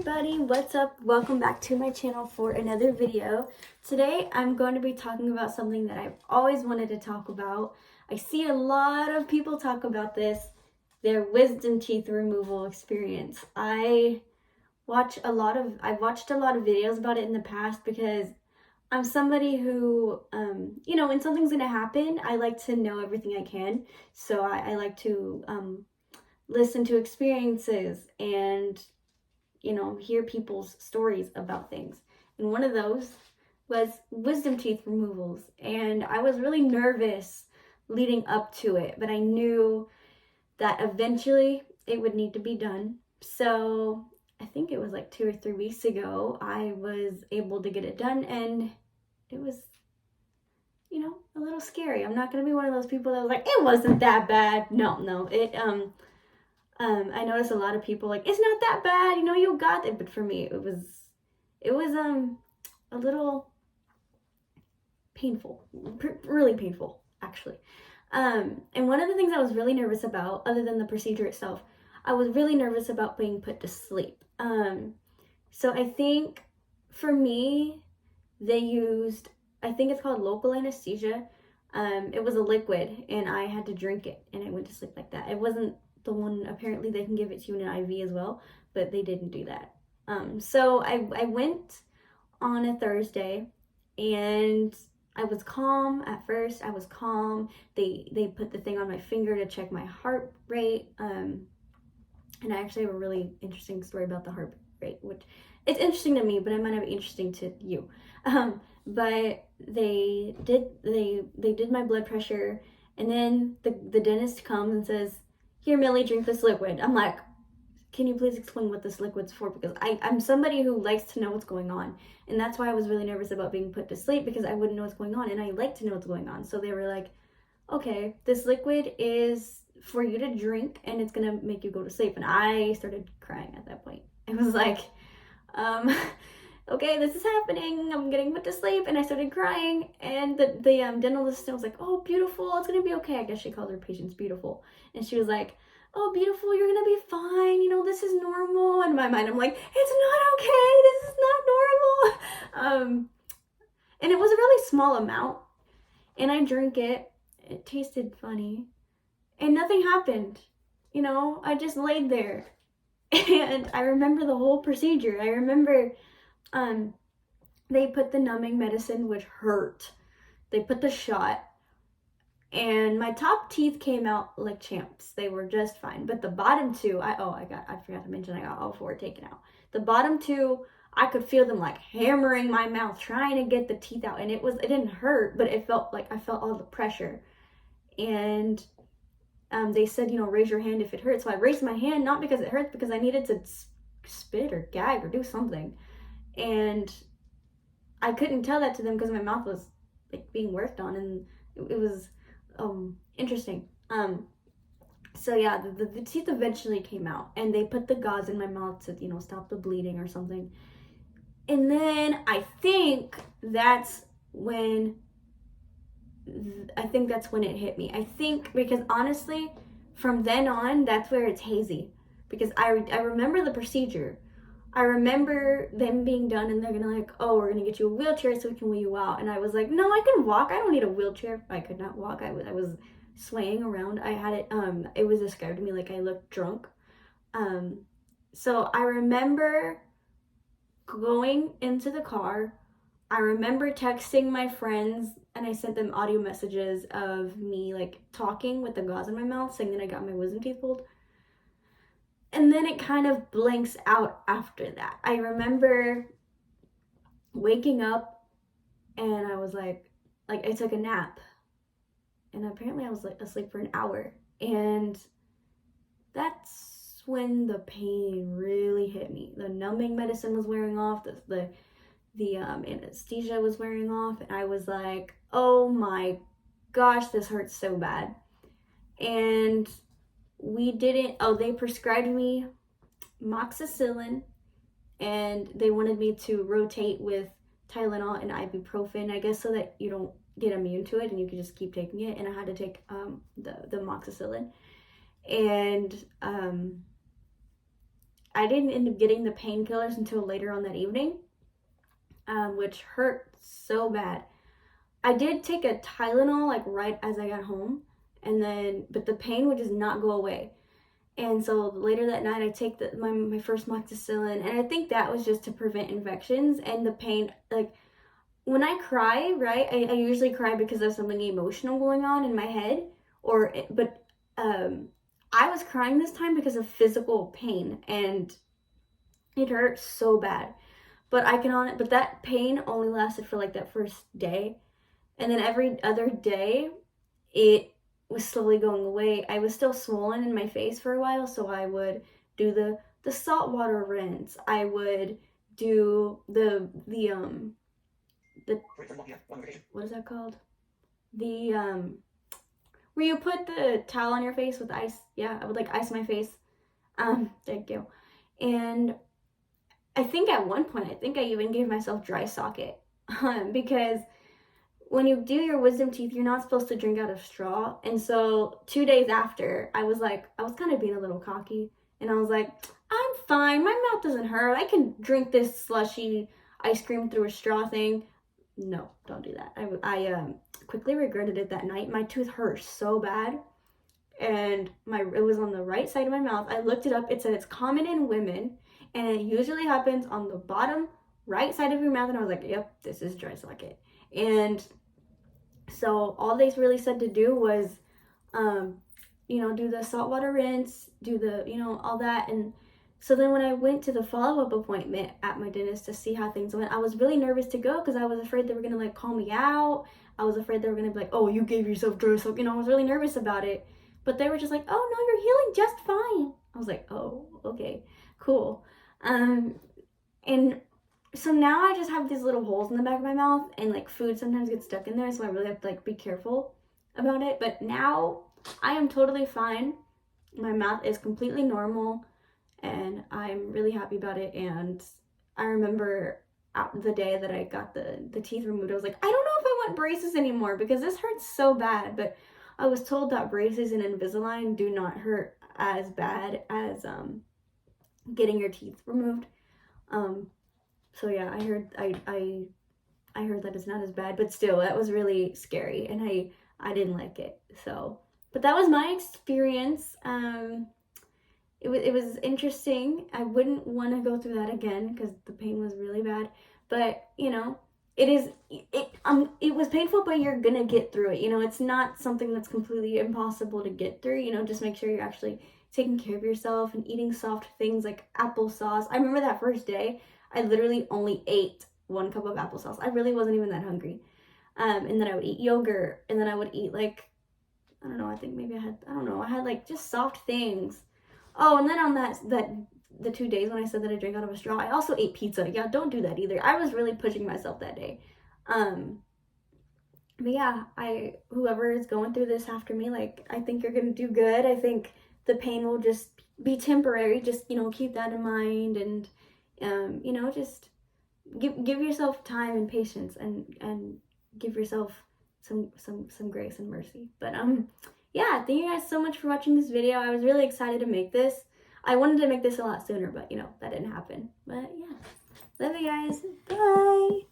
everybody, what's up? Welcome back to my channel for another video. Today I'm going to be talking about something that I've always wanted to talk about. I see a lot of people talk about this, their wisdom teeth removal experience. I've watched a lot of videos about it in the past because I'm somebody who, when something's gonna happen, I like to know everything I can. So I like to listen to experiences and hear people's stories about things. And one of those was wisdom teeth removals. And I was really nervous leading up to it, but I knew that eventually it would need to be done. So I think it was like 2 or 3 weeks ago, I was able to get it done, and it was, a little scary. I'm not gonna be one of those people that was like, it wasn't that bad. No, I noticed a lot of people like, it's not that bad, you got it. But for me, it was a little painful, really painful, actually. And one of the things I was really nervous about, other than the procedure itself, I was really nervous about being put to sleep. So I think for me, they used, I think it's called local anesthesia. It was a liquid, and I had to drink it, and I went to sleep like that. It wasn't the one, apparently they can give it to you in an IV as well, but they didn't do that. So I went on a Thursday, and I was calm at first. I was calm. They put the thing on my finger to check my heart rate. And I actually have a really interesting story about the heart rate, which it's interesting to me, but it might not be interesting to you. But they did my blood pressure, and then the dentist comes and says, "Here, Millie, drink this liquid." I'm like, can you please explain what this liquid's for? Because I'm somebody who likes to know what's going on. And that's why I was really nervous about being put to sleep, because I wouldn't know what's going on, and I like to know what's going on. So they were like, okay, this liquid is for you to drink, and it's gonna make you go to sleep. And I started crying at that point. It was like, okay, this is happening. I'm getting put to sleep. And I started crying, and the dental assistant was like, oh, beautiful, it's gonna be okay. I guess she called her patients beautiful. And she was like, oh, beautiful, you're gonna be fine, this is normal. In my mind, I'm like, it's not okay, this is not normal. And it was a really small amount, and I drank it. It tasted funny, and nothing happened. I just laid there. And I remember the whole procedure. I remember they put the numbing medicine, which hurt. They put the shot, and my top teeth came out like champs. They were just fine. But the bottom two, I forgot to mention, I got all 4 taken out. The bottom 2, I could feel them like hammering my mouth, trying to get the teeth out. And it didn't hurt, but it felt like I felt all the pressure. And they said, raise your hand if it hurts. So I raised my hand, not because it hurts, because I needed to spit or gag or do something. And I couldn't tell that to them because my mouth was like being worked on, and it was interesting. So yeah, the teeth eventually came out, and they put the gauze in my mouth to stop the bleeding or something. And then I think that's when it hit me. I think because honestly, from then on, that's where it's hazy, because I remember the procedure. I remember them being done, and they're gonna like, oh, we're gonna get you a wheelchair so we can wheel you out. And I was like, no, I can walk. I don't need a wheelchair. I could not walk. I was swaying around. I had it. It was described to me like I looked drunk. So I remember going into the car. I remember texting my friends, and I sent them audio messages of me like talking with the gauze in my mouth, saying that I got my wisdom teeth pulled. And then it kind of blanks out after that. I remember waking up, and I was like I took a nap, and apparently I was like asleep for an hour. And that's when the pain really hit me. The numbing medicine was wearing off, the anesthesia was wearing off, and I was like, oh my gosh, this hurts so bad. And they prescribed me moxicillin, and they wanted me to rotate with Tylenol and ibuprofen, I guess, so that you don't get immune to it and you can just keep taking it. And I had to take the moxicillin. And I didn't end up getting the painkillers until later on that evening, which hurt so bad. I did take a Tylenol like right as I got home, but the pain would just not go away. And so later that night, I take my first moxicillin, and I think that was just to prevent infections and the pain. Like when I cry, right, I usually cry because there's something emotional going on in my head, but I was crying this time because of physical pain, and it hurt so bad. But but that pain only lasted for like that first day, and then every other day, it was slowly going away. I was still swollen in my face for a while, so I would do the saltwater rinse. I would do the what is that called? The where you put the towel on your face with ice. Yeah, I would like ice my face. Thank you. And I think at one point, I think I even gave myself dry socket because when you do your wisdom teeth, you're not supposed to drink out of straw. And so 2 days after, I was kind of being a little cocky, and I was like, I'm fine. My mouth doesn't hurt. I can drink this slushy ice cream through a straw thing. No, don't do that. I quickly regretted it that night. My tooth hurt so bad, and it was on the right side of my mouth. I looked it up. It said it's common in women, and it usually happens on the bottom right side of your mouth. And I was like, yep, this is dry socket. And so all they really said to do was, do the saltwater rinse, do all that. And so then when I went to the follow-up appointment at my dentist to see how things went, I was really nervous to go because I was afraid they were going to like call me out. I was afraid they were going to be like, oh, you gave yourself dry socket. I was really nervous about it. But they were just like, oh, no, you're healing just fine. I was like, oh, okay, cool. And so now I just have these little holes in the back of my mouth, and like food sometimes gets stuck in there, so I really have to like be careful about it. But now I am totally fine. My mouth is completely normal, and I'm really happy about it. And I remember the day that I got the teeth removed, I was like, I don't know if I want braces anymore because this hurts so bad. But I was told that braces and Invisalign do not hurt as bad as getting your teeth removed. So yeah, I heard that it's not as bad, but still, that was really scary, and I didn't like it. So, but that was my experience. It was interesting. I wouldn't want to go through that again because the pain was really bad. But it was painful, but you're gonna get through it. It's not something that's completely impossible to get through. Just make sure you're actually taking care of yourself and eating soft things like applesauce. I remember that first day, I literally only ate 1 cup of applesauce. I really wasn't even that hungry. And then I would eat yogurt, and then I would eat like, I don't know, I think maybe I had like just soft things. Oh, and then on the 2 days when I said that I drank out of a straw, I also ate pizza. Yeah, don't do that either. I was really pushing myself that day. But yeah, whoever is going through this after me, like, I think you're gonna do good. I think the pain will just be temporary. Just, keep that in mind, and just give yourself time and patience, and give yourself some grace and mercy. But yeah, thank you guys so much for watching this video. I was really excited to make this. I wanted to make this a lot sooner, but that didn't happen. But yeah, love you guys. Bye.